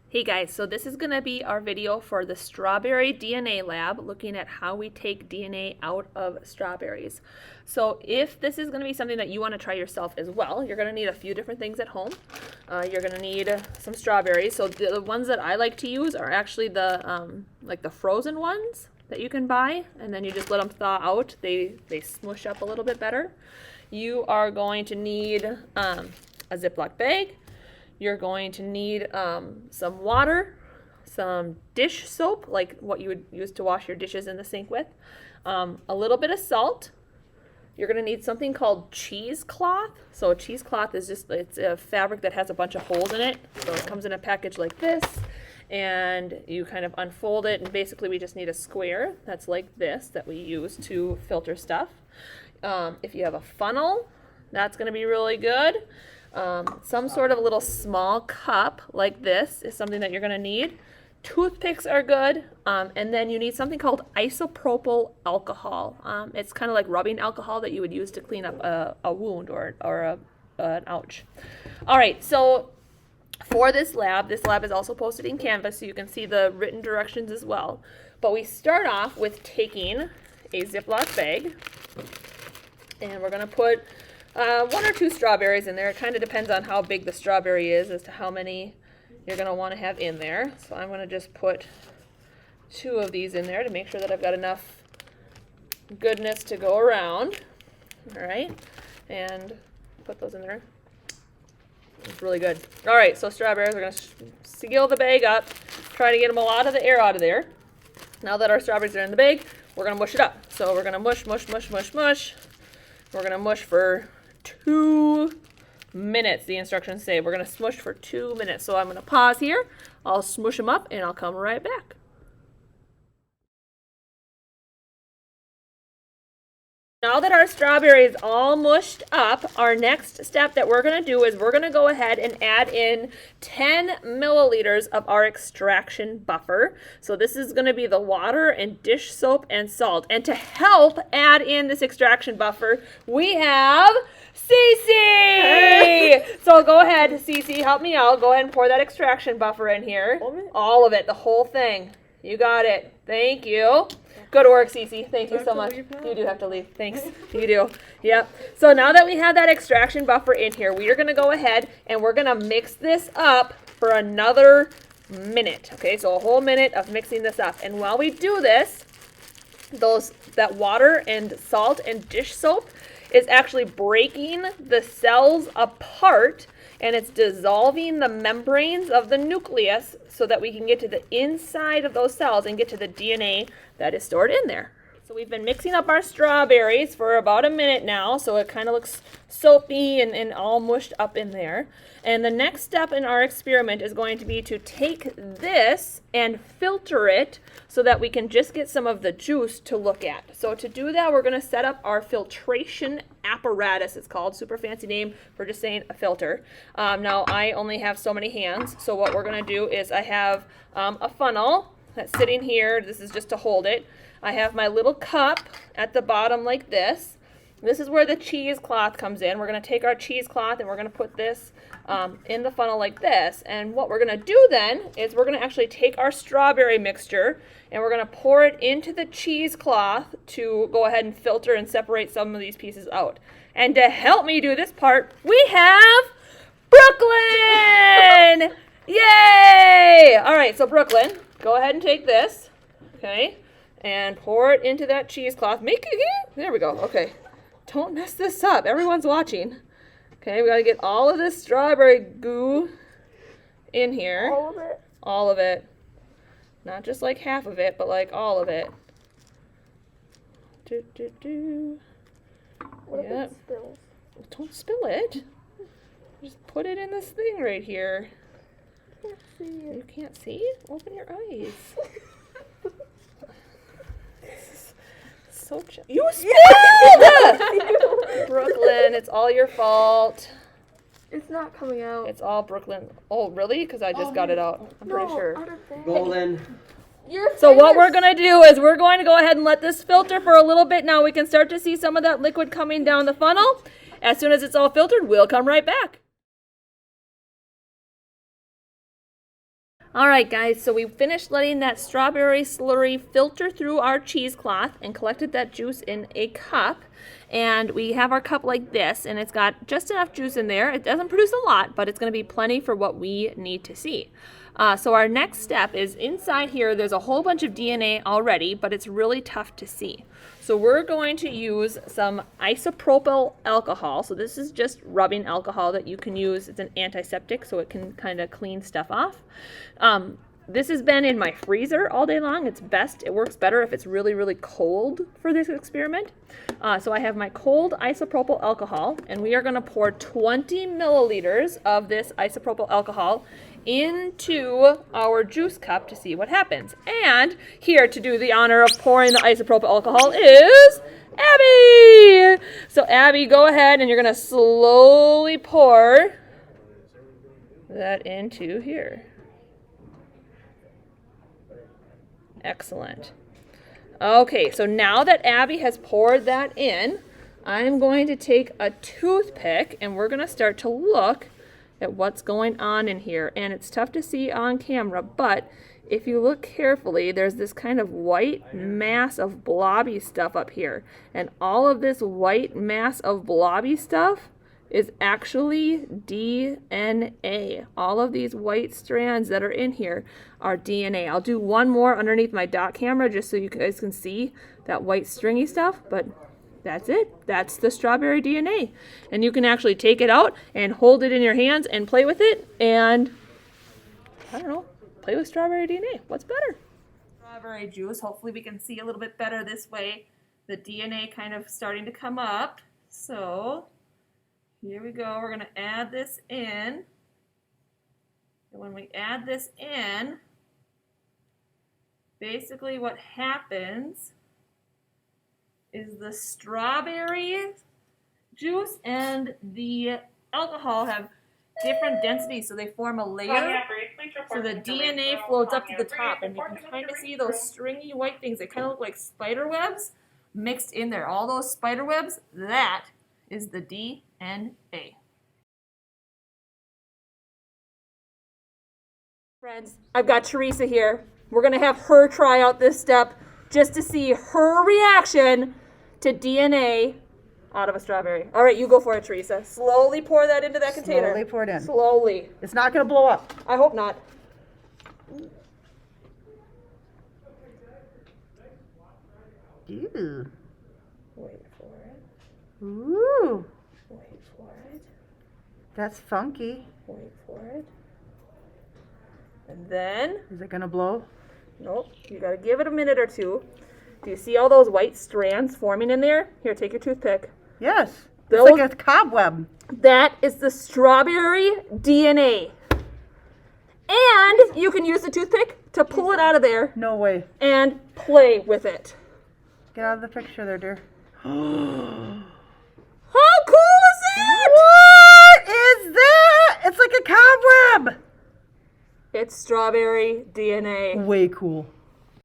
Hey guys, so this is going to be our video for the strawberry DNA lab, looking at how we take DNA out of strawberries. So if this is going to be something that you want to try yourself as well, you're going to need a few different things at home. You're going to need some strawberries. So the ones that I like to use are actually the like the frozen ones that you can buy, and then you just let them thaw out. They smush up a little bit better. You are going to need a Ziploc bag. You're going to need some water, some dish soap, like what you would use to wash your dishes in the sink with, a little bit of salt. You're going to need something called cheesecloth. So a cheesecloth is it's a fabric that has a bunch of holes in it. So it comes in a package like this, and you kind of unfold it, and basically we just need a square that's like this that we use to filter stuff. If you have a funnel, that's going to be really good. Some sort of a little small cup like this is something that you're going to need. Toothpicks are good. And then you need something called isopropyl alcohol. It's kind of like rubbing alcohol that you would use to clean up a wound or an ouch. All right, so for this lab is also posted in Canvas, so you can see the written directions as well. But we start off with taking a Ziploc bag, and we're going to put 1 or 2 strawberries in there. It kind of depends on how big the strawberry is as to how many you're going to want to have in there. So I'm going to just put 2 of these in there to make sure that I've got enough goodness to go around. All right, and put those in there. It's really good. All right, so strawberries, we're going to seal the bag up, try to get them a lot of the air out of there. Now that our strawberries are in the bag, we're going to mush it up. So we're going to mush. We're going to mush for 2 minutes, the instructions say. We're going to smush for 2 minutes. So I'm going to pause here. I'll smush them up and I'll come right back. Now that our strawberry is all mushed up, our next step that we're going to do is we're going to go ahead and add in 10 milliliters of our extraction buffer. So this is going to be the water and dish soap and salt. And to help add in this extraction buffer, we have Cece! So go ahead, Cece, help me out. Go ahead and pour that extraction buffer in here. All of it, the whole thing. You got it. Thank you. Good work, Cece. Thank you so much. You do have to leave. Thanks. You do. Yep. So now that we have that extraction buffer in here, we are going to go ahead and we're going to mix this up for another minute. Okay, so a whole minute of mixing this up. And while we do this, that water and salt and dish soap is actually breaking the cells apart, and it's dissolving the membranes of the nucleus so that we can get to the inside of those cells and get to the DNA that is stored in there. So we've been mixing up our strawberries for about a minute now, so it kind of looks soapy and all mushed up in there. And the next step in our experiment is going to be to take this and filter it so that we can just get some of the juice to look at. So to do that, we're going to set up our filtration apparatus. It's called, super fancy name for just saying a filter. Now I only have so many hands, so what we're going to do is I have a funnel that's sitting here. This is just to hold it. I have my little cup at the bottom like this. This is where the cheesecloth comes in. We're going to take our cheesecloth and we're going to put this in the funnel like this. And what we're going to do then is we're going to actually take our strawberry mixture and we're going to pour it into the cheesecloth to go ahead and filter and separate some of these pieces out. And to help me do this part, we have Brooklyn! Yay! All right, so Brooklyn, go ahead and take this, okay, and pour it into that cheesecloth. There we go, okay. Don't mess this up. Everyone's watching. Okay, we got to get all of this strawberry goo in here. All of it? All of it. Not just like half of it, but like all of it. What if it spills? Don't spill it. Just put it in this thing right here. I can't see it. You can't see? Open your eyes. So you spilled! Brooklyn, it's all your fault. It's not coming out. It's all Brooklyn. Oh, really? Because I just got it out. I'm pretty sure. Golden. So what we're going to do is we're going to go ahead and let this filter for a little bit. Now we can start to see some of that liquid coming down the funnel. As soon as it's all filtered, we'll come right back. All right, guys, so we finished letting that strawberry slurry filter through our cheesecloth and collected that juice in a cup. And we have our cup like this, and it's got just enough juice in there. It doesn't produce a lot, but it's going to be plenty for what we need to see. So our next step is inside here, there's a whole bunch of DNA already, but it's really tough to see. So we're going to use some isopropyl alcohol. So this is just rubbing alcohol that you can use. It's an antiseptic, so it can kind of clean stuff off. This has been in my freezer all day long. It's best, it works better if it's really, really cold for this experiment. So I have my cold isopropyl alcohol, and we are going to pour 20 milliliters of this isopropyl alcohol into our juice cup to see what happens. And here to do the honor of pouring the isopropyl alcohol is Abby! So Abby, go ahead and you're going to slowly pour that into here. Excellent. Okay, so now that Abby has poured that in, I'm going to take a toothpick and we're going to start to look at what's going on in here. And it's tough to see on camera, but if you look carefully, there's this kind of white mass of blobby stuff up here. And all of this white mass of blobby stuff is actually DNA. All of these white strands that are in here are DNA. I'll do one more underneath my dot camera just so you guys can see that white stringy stuff, but that's it. That's the strawberry DNA. And you can actually take it out and hold it in your hands and play with it and, I don't know, play with strawberry DNA. What's better? Strawberry juice. Hopefully we can see a little bit better this way. The DNA kind of starting to come up. So here we go. We're going to add this in. And when we add this in, basically what happens is the strawberry juice and the alcohol have different densities, so they form a layer. So the DNA floats up to the top, and you can kind of see those stringy white things. They kind of look like spider webs mixed in there. All those spider webs, that is the DNA. Friends, I've got Teresa here. We're going to have her try out this step just to see her reaction to DNA out of a strawberry. All right, you go for it, Teresa. Slowly pour that into that container. Slowly pour it in. Slowly. It's not going to blow up. I hope not. Ew. Wait for it. Ooh. Wait for it. That's funky. Wait for it. And then, Is it going to blow? nope, you got to give it a minute or two. Do you see all those white strands forming in there? Here, take your toothpick. Yes. Those- It's like a cobweb. That is the strawberry DNA. And you can use the toothpick to pull it out of there No way. and play with it. Get out of the picture there, dear. How cool is it? What is that? It's like a cobweb. It's strawberry DNA. Way cool.